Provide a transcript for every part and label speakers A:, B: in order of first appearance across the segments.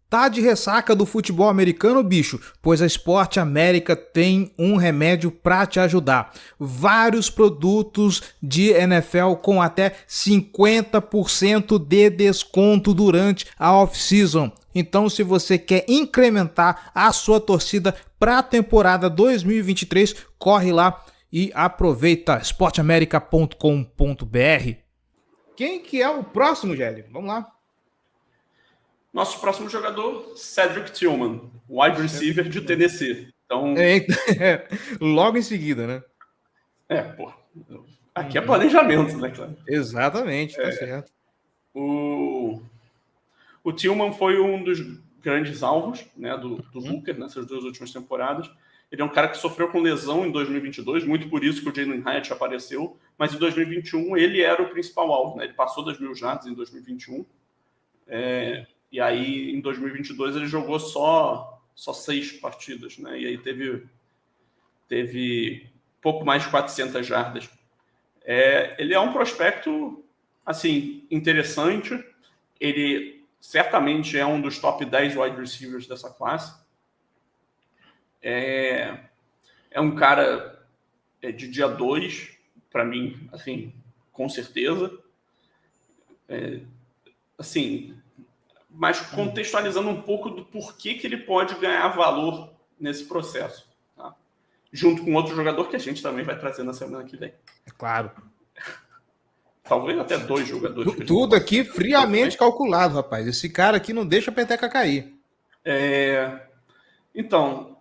A: Tá de ressaca do futebol americano, bicho? Pois a Esporte América tem um remédio para te ajudar. Vários produtos de NFL com até 50% de desconto durante a off-season. Então, se você quer incrementar a sua torcida para a temporada 2023, corre lá e aproveita esporteamerica.com.br. Quem que é o próximo, Gelli? Vamos lá.
B: Nosso próximo jogador, Cedric Tillman, wide receiver de Tennessee. Então,
A: logo em seguida, né?
B: Pô, aqui é planejamento, né, claro?
A: Exatamente, tá certo.
B: O Tillman foi um dos grandes alvos, né, do Hooker nessas 2 últimas temporadas. Ele é um cara que sofreu com lesão em 2022, muito por isso que o Jalen Hyatt apareceu, mas em 2021 ele era o principal alvo, né? Ele passou das 1.000 jardas em 2021. E aí, em 2022, ele jogou só 6 partidas, né? E aí teve pouco mais de 400 jardas. Ele é um prospecto, assim, interessante. Ele certamente é um dos top 10 wide receivers dessa classe. É um cara de dia 2, para mim, assim, com certeza. Assim, mas contextualizando um pouco do porquê que ele pode ganhar valor nesse processo, tá? Junto com outro jogador que a gente também vai trazer na semana que vem.
A: É claro.
B: Talvez até 2 jogadores. Que
A: Tudo aqui friamente calculado, rapaz. Esse cara aqui não deixa a peteca cair.
B: Então,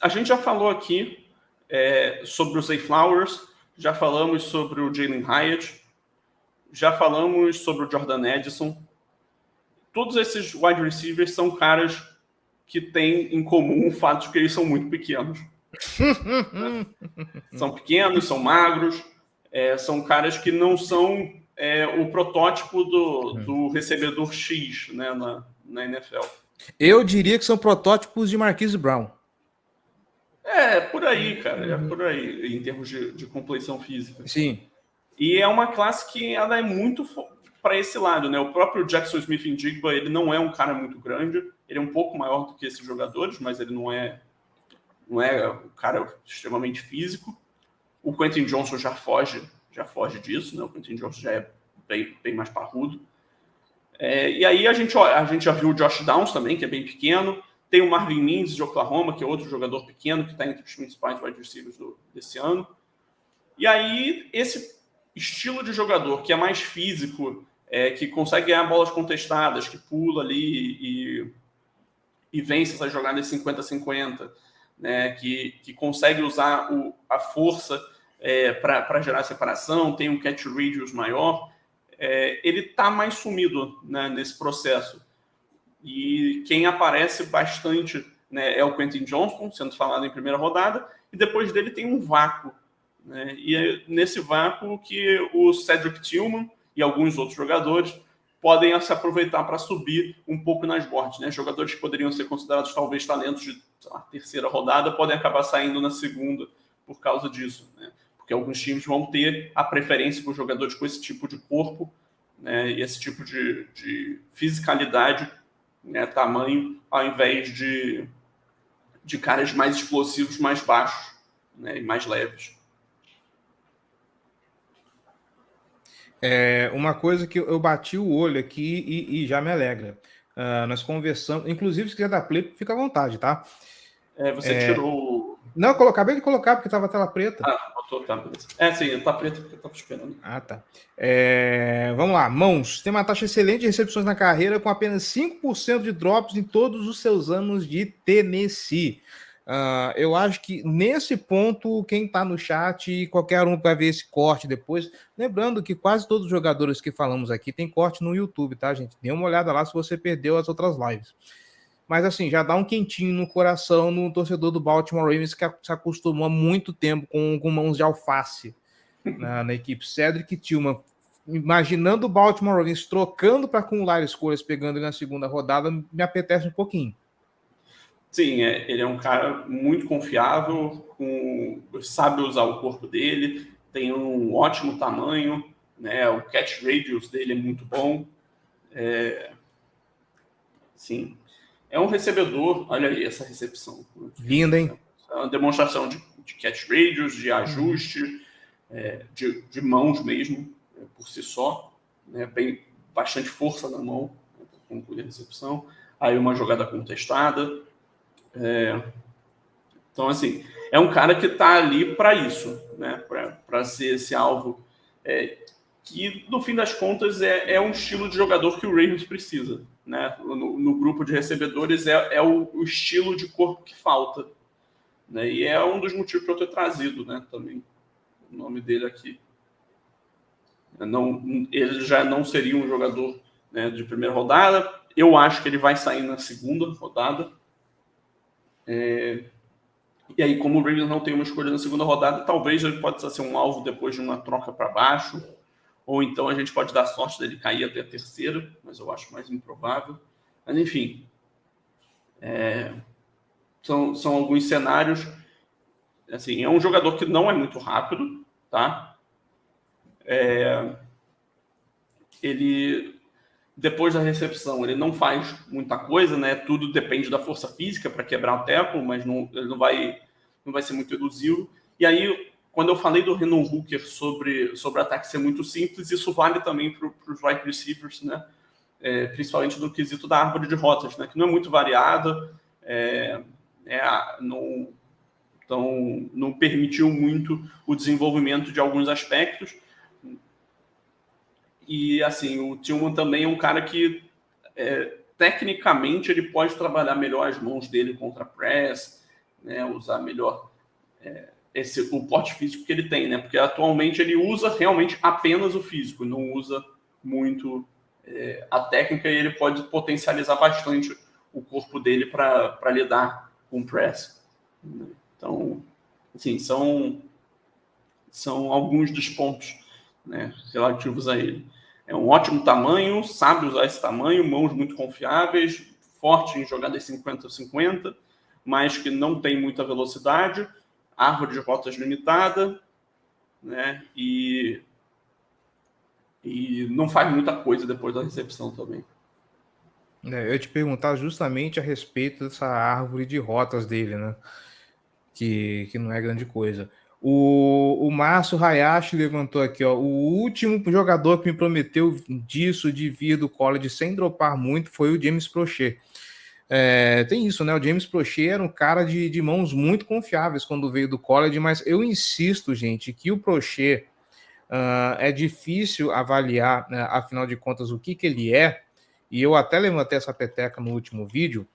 B: a gente já falou aqui sobre o Zay Flowers, já falamos sobre o Jalen Hyatt, já falamos sobre o Jordan Edison. Todos esses wide receivers são caras que têm em comum o fato de que eles são muito pequenos. São pequenos, são magros, são caras que não são o protótipo do recebedor X, né, na NFL.
A: Eu diria que são protótipos de Marquise Brown.
B: Por aí, cara. Por aí, em termos de compleição física.
A: Sim.
B: E é uma classe que ela é muito para esse lado, né? O próprio Jackson Smith-Njigba, ele não é um cara muito grande, ele é um pouco maior do que esses jogadores, mas ele não é um cara extremamente físico. O Quentin Johnson já foge disso, né? O Quentin Johnson já é bem mais parrudo. E aí a gente já viu o Josh Downs também, que é bem pequeno. Tem o Marvin Mims de Oklahoma, que é outro jogador pequeno, que está entre os principais wide receivers desse ano. E aí, esse estilo de jogador que é mais físico, que consegue ganhar bolas contestadas, que pula ali e vence essas jogadas 50-50, né, que consegue usar a força para gerar separação, tem um catch radius maior, ele está mais sumido, né, nesse processo. E quem aparece bastante, né, é o Quentin Johnston, sendo falado em primeira rodada, e depois dele tem um vácuo. Né, e é nesse vácuo que o Cedric Tillman e alguns outros jogadores podem se aproveitar para subir um pouco nas boards. Né? Jogadores que poderiam ser considerados talvez talentos de terceira rodada podem acabar saindo na segunda por causa disso. Né? Porque alguns times vão ter a preferência por jogadores com esse tipo de corpo, né, e esse tipo de fisicalidade, né, tamanho, ao invés de caras mais explosivos, mais baixos, né, e mais leves.
A: Uma coisa que eu bati o olho aqui e já me alegra. Nós conversamos, inclusive se quiser dar play, fica à vontade, tá?
B: Você tirou...
A: Não, eu acabei de colocar porque estava a tela preta.
B: Botou, tá, beleza. Sim, tá preto porque eu tava esperando.
A: Tá. Vamos lá, Mãos tem uma taxa excelente de recepções na carreira com apenas 5% de drops em todos os seus anos de Tennessee. Eu acho que nesse ponto, quem está no chat, qualquer um vai ver esse corte depois. Lembrando que quase todos os jogadores que falamos aqui tem corte no YouTube, tá, gente? Dê uma olhada lá se você perdeu as outras lives. Mas assim, já dá um quentinho no coração no torcedor do Baltimore Ravens que se acostumou há muito tempo com mãos de alface na equipe. Cedric Tillman, imaginando o Baltimore Ravens trocando para acumular escolhas, pegando ele na segunda rodada, me apetece um pouquinho.
B: Sim, ele é um cara muito confiável, sabe usar o corpo dele, tem um ótimo tamanho, né? O catch radius dele é muito bom. Sim. É um recebedor, olha aí essa recepção.
A: Linda, hein?
B: É uma demonstração de catch radius, de ajuste, de mãos mesmo, por si só. Né? Bastante força na mão, né, para concluir a recepção. Aí uma jogada contestada. Então, assim, é um cara que está ali para isso, né? Para ser esse alvo que, no fim das contas, é um estilo de jogador que o Ravens precisa. Né? No grupo de recebedores é o estilo de corpo que falta. Né? E é um dos motivos para eu ter trazido, né, também o nome dele aqui. Ele já não seria um jogador, né, de primeira rodada. Eu acho que ele vai sair na segunda rodada. E aí, como o Ravens não tem uma escolha na segunda rodada, talvez ele possa ser um alvo depois de uma troca para baixo. Ou então a gente pode dar sorte dele cair até a terceira, mas eu acho mais improvável. Mas, enfim, são alguns cenários. Assim, é um jogador que não é muito rápido, tá? Ele, depois da recepção, ele não faz muita coisa, né? Tudo depende da força física para quebrar o tackle, mas ele não vai ser muito elusivo. E aí, quando eu falei do Hendon Hooker sobre ataque ser muito simples, isso vale também para os wide receivers, né? Principalmente no quesito da árvore de rotas, né? Que não é muito variada, então não permitiu muito o desenvolvimento de alguns aspectos. E, assim, o Tillman também é um cara que, tecnicamente, ele pode trabalhar melhor as mãos dele contra press, né? Usar melhor o porte físico que ele tem, né? Porque atualmente ele usa realmente apenas o físico, não usa muito a técnica, e ele pode potencializar bastante o corpo dele para lidar com press. Então, assim, são alguns dos pontos, né, relativos a ele. É um ótimo tamanho, sabe usar esse tamanho, mãos muito confiáveis, forte em jogadas 50-50, mas que não tem muita velocidade, árvore de rotas limitada, né, e não faz muita coisa depois da recepção também.
A: Eu ia te perguntar justamente a respeito dessa árvore de rotas dele, né? Que não é grande coisa. O Márcio Hayashi levantou aqui, ó. O último jogador que me prometeu disso, de vir do college sem dropar muito, foi o James Prochet. Tem isso, né? O James Prochet era um cara de mãos muito confiáveis quando veio do college, mas eu insisto, gente, que o Prochet é difícil avaliar, né, afinal de contas, o que ele é, e eu até levantei essa peteca no último vídeo,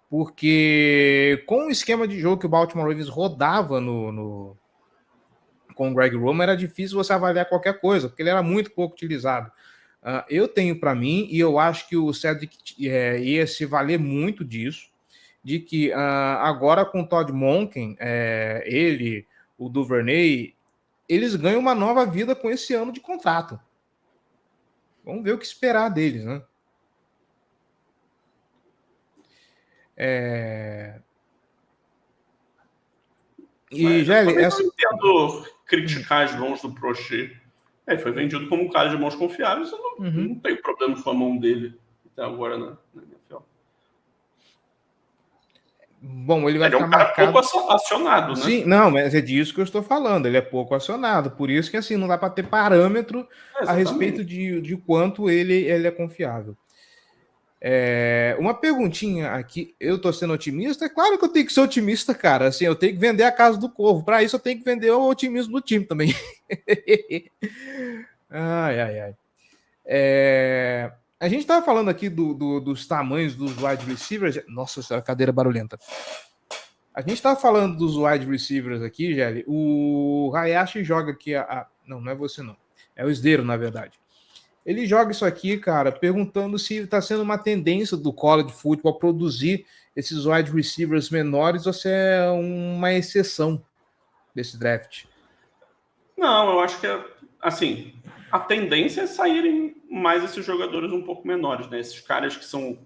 A: porque com o esquema de jogo que o Baltimore Ravens rodava com o Greg Roman, era difícil você avaliar qualquer coisa, porque ele era muito pouco utilizado. Eu tenho para mim, e eu acho que o Cedric ia se valer muito disso, de que agora com o Todd Monken, ele, o Duvernay, eles ganham uma nova vida com esse ano de contrato. Vamos ver o que esperar deles, né?
B: E já também não entendo criticar as mãos do Prochet. Foi vendido como um cara de mãos confiáveis, eu não tenho problema com a mão dele até agora na NFL.
A: Bom, ele vai ficar
B: um cara
A: marcado...
B: pouco acionado, né?
A: Sim, não, mas é disso que eu estou falando. Ele é pouco acionado. Por isso que, assim, não dá para ter parâmetro a respeito de quanto ele é confiável. Uma perguntinha aqui. Eu tô sendo otimista? É claro que eu tenho que ser otimista, cara. Assim, eu tenho que vender a casa do Corvo. Para isso, eu tenho que vender o otimismo do time também. Ai. A gente estava falando aqui dos tamanhos dos wide receivers. Nossa senhora, cadeira barulhenta. A gente estava falando dos wide receivers aqui, Gelli. O Hayashi joga aqui Não é você, não. É o Esdeiro, na verdade. Ele joga isso aqui, cara, perguntando se está sendo uma tendência do college football produzir esses wide receivers menores ou se é uma exceção desse draft.
B: Não, eu acho que assim, a tendência é saírem mais esses jogadores um pouco menores, né? Esses caras que são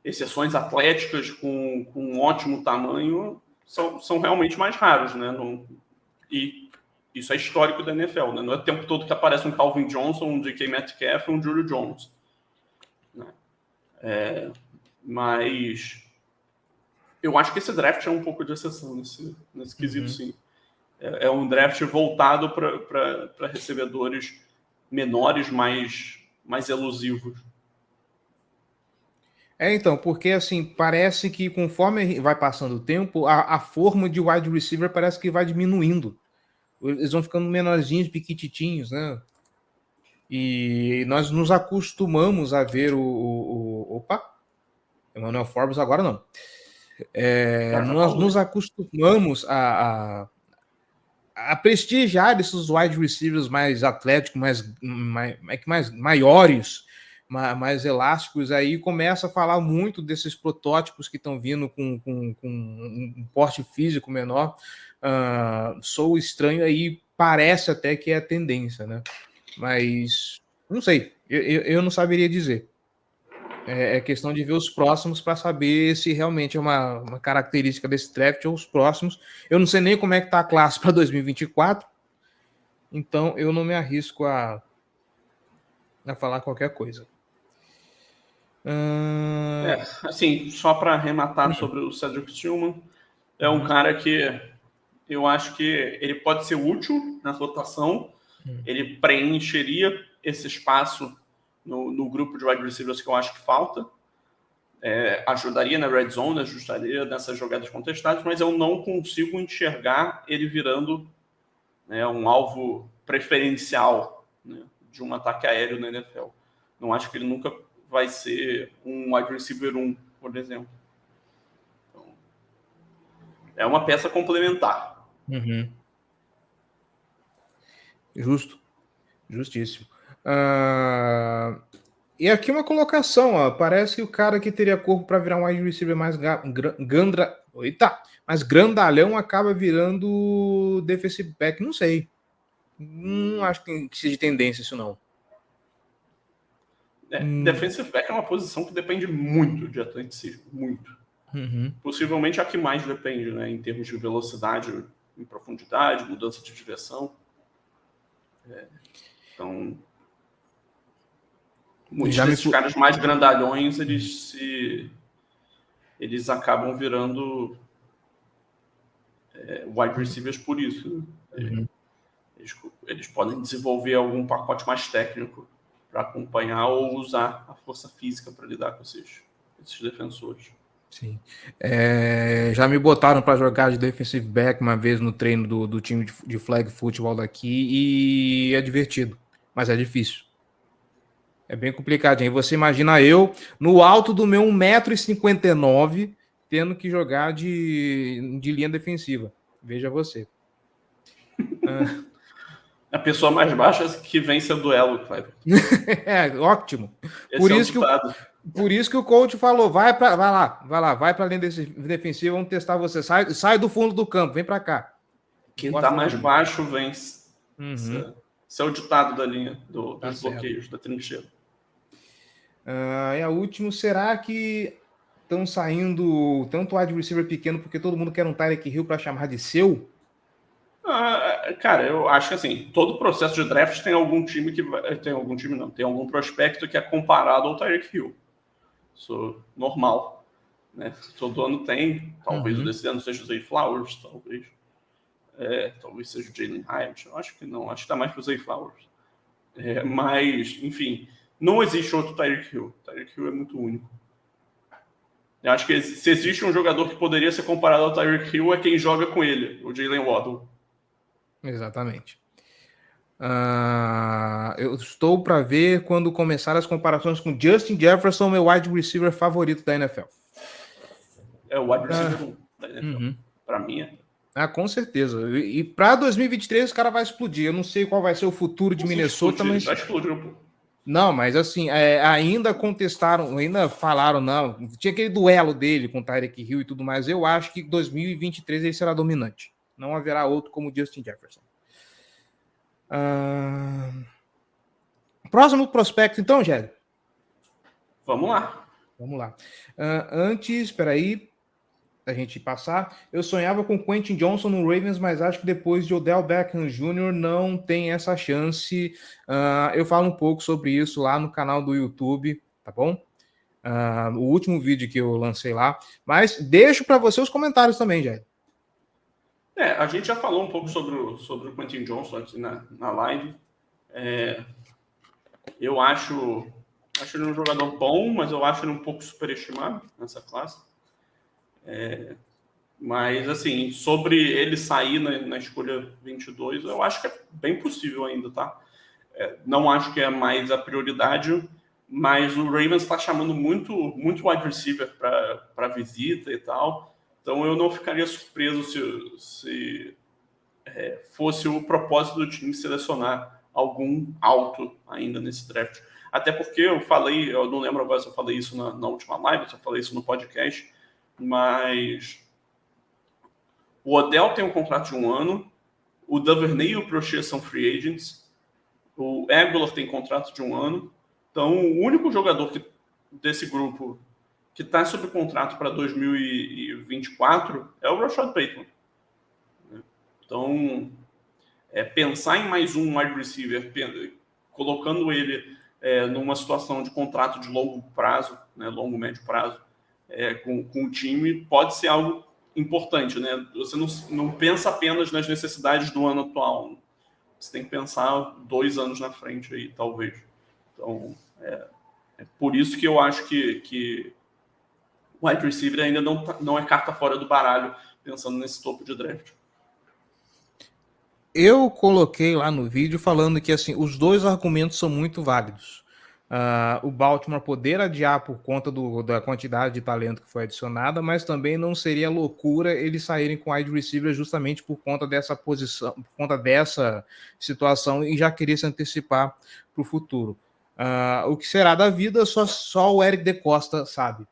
B: exceções atléticas com um ótimo tamanho são realmente mais raros, né? E isso é histórico da NFL, né? Não é o tempo todo que aparece um Calvin Johnson, um DK Metcalf, um Julio Jones. Né? Mas eu acho que esse draft é um pouco de exceção nesse quesito, sim. É um draft voltado para recebedores menores, mais elusivos.
A: Então, porque assim, parece que conforme vai passando o tempo, a forma de wide receiver parece que vai diminuindo. Eles vão ficando menorzinhos, piquititinhos, né? E nós nos acostumamos a ver opa! Emmanuel Forbes agora não. Nós nos acostumamos a prestigiar esses wide receivers mais atléticos, mais maiores, mais elásticos. Aí começa a falar muito desses protótipos que estão vindo com um porte físico menor. Sou estranho aí, parece até que é a tendência, né? Mas não sei, eu não saberia dizer. É questão de ver os próximos para saber se realmente é uma característica desse draft ou os próximos. Eu não sei nem como é que tá a classe para 2024, então eu não me arrisco a falar qualquer coisa.
B: Assim, só para arrematar sobre o Cedric Tillman, é um cara que eu acho que ele pode ser útil na rotação, ele preencheria esse espaço no grupo de wide receivers que eu acho que falta, ajudaria na red zone, ajudaria nessas jogadas contestadas, mas eu não consigo enxergar ele virando, né, um alvo preferencial, né, de um ataque aéreo na NFL. Não acho que ele nunca vai ser um wide receiver 1, por exemplo. Então, é uma peça complementar.
A: Justíssimo. E aqui uma colocação, ó. Parece que o cara que teria corpo para virar um wide receiver mais grandalhão acaba virando defensive back. Não sei. Não acho que seja tendência isso, não.
B: Defensive back é uma posição que depende muito de atleticismo. Muito. Possivelmente a que mais depende, né? Em termos de velocidade, em profundidade, mudança de direção. Então, muitos desses caras mais grandalhões, eles acabam virando wide receivers por isso. Né? Eles podem desenvolver algum pacote mais técnico para acompanhar ou usar a força física para lidar com esses defensores.
A: Sim. Já me botaram para jogar de defensive back uma vez no treino do time de flag football daqui e é divertido, mas é difícil. É bem complicadinho. Você imagina eu, no alto do meu 1,59 m, tendo que jogar de linha defensiva. Veja você.
B: A pessoa mais baixa que vence o duelo, Cleber.
A: Ótimo. Por isso que o coach falou, vai para a linha defensiva, vamos testar você. Sai do fundo do campo, vem para cá.
B: Quem está mais baixo vence. Esse é o ditado da linha dos bloqueios, da trincheira.
A: E a última, será que estão saindo tanto wide receiver pequeno porque todo mundo quer um Tyreek Hill para chamar de seu?
B: Cara, eu acho que assim, todo processo de draft tem algum time tem algum prospecto que é comparado ao Tyreek Hill. Isso é normal, né? Todo ano tem, talvez o desse ano seja o Zay Flowers, talvez seja o Jalen Hyatt, eu acho que não, acho que tá mais pro Zay Flowers. Mas, enfim, não existe outro Tyreek Hill. Tyreek Hill é muito único. Eu acho que se existe um jogador que poderia ser comparado ao Tyreek Hill é quem joga com ele, o Jalen Waddle.
A: Exatamente. Eu estou para ver quando começar as comparações com Justin Jefferson, meu wide receiver favorito da NFL.
B: É o wide receiver 1 da NFL. Para mim é.
A: Com certeza. E para 2023 o cara vai explodir. Eu não sei qual vai ser o futuro de Minnesota, mas
B: vai explodir um pouco.
A: Não, mas assim, ainda contestaram, ainda falaram, não, tinha aquele duelo dele com o Tyreek Hill e tudo mais. Eu acho que 2023 ele será dominante. Não haverá outro como Justin Jefferson. Próximo prospecto, então, Gélio?
B: Vamos lá.
A: Antes, espera aí, a gente passar. Eu sonhava com Quentin Johnson no Ravens, mas acho que depois de Odell Beckham Jr. não tem essa chance. Eu falo um pouco sobre isso lá no canal do YouTube, tá bom? o último vídeo que eu lancei lá. Mas deixo para você os comentários também, Jair.
B: A gente já falou um pouco sobre o Quentin Johnson aqui na live. Eu acho ele um jogador bom, mas eu acho ele um pouco superestimado nessa classe. Mas, assim, sobre ele sair na escolha 22, eu acho que é bem possível ainda, tá? Não acho que é mais a prioridade, mas o Ravens está chamando muito wide receiver para visita e tal. Então, eu não ficaria surpreso se fosse o propósito do time selecionar algum alto ainda nesse draft. Até porque eu não lembro agora se eu falei isso na última live, se eu falei isso no podcast, mas o Odell tem um contrato de 1 ano, o Duvernay e o Prochet são free agents, o Aguilar tem contrato de 1 ano. Então, o único jogador desse grupo que está sob contrato para 2024 é o Rashad Bateman. Então, pensar em mais um wide receiver, colocando ele numa situação de contrato de longo prazo, né, longo, médio prazo, com o time, pode ser algo importante, né? Você não pensa apenas nas necessidades do ano atual. Você tem que pensar 2 anos na frente aí, talvez. Então, por isso que eu acho que o wide receiver ainda não é carta fora do baralho, pensando nesse topo de draft.
A: Eu coloquei lá no vídeo falando que assim, os dois argumentos são muito válidos. O Baltimore poder adiar por conta da quantidade de talento que foi adicionada, mas também não seria loucura eles saírem com wide receiver justamente por conta dessa posição, por conta dessa situação e já querer se antecipar para o futuro. O que será da vida só o Eric De Costa sabe.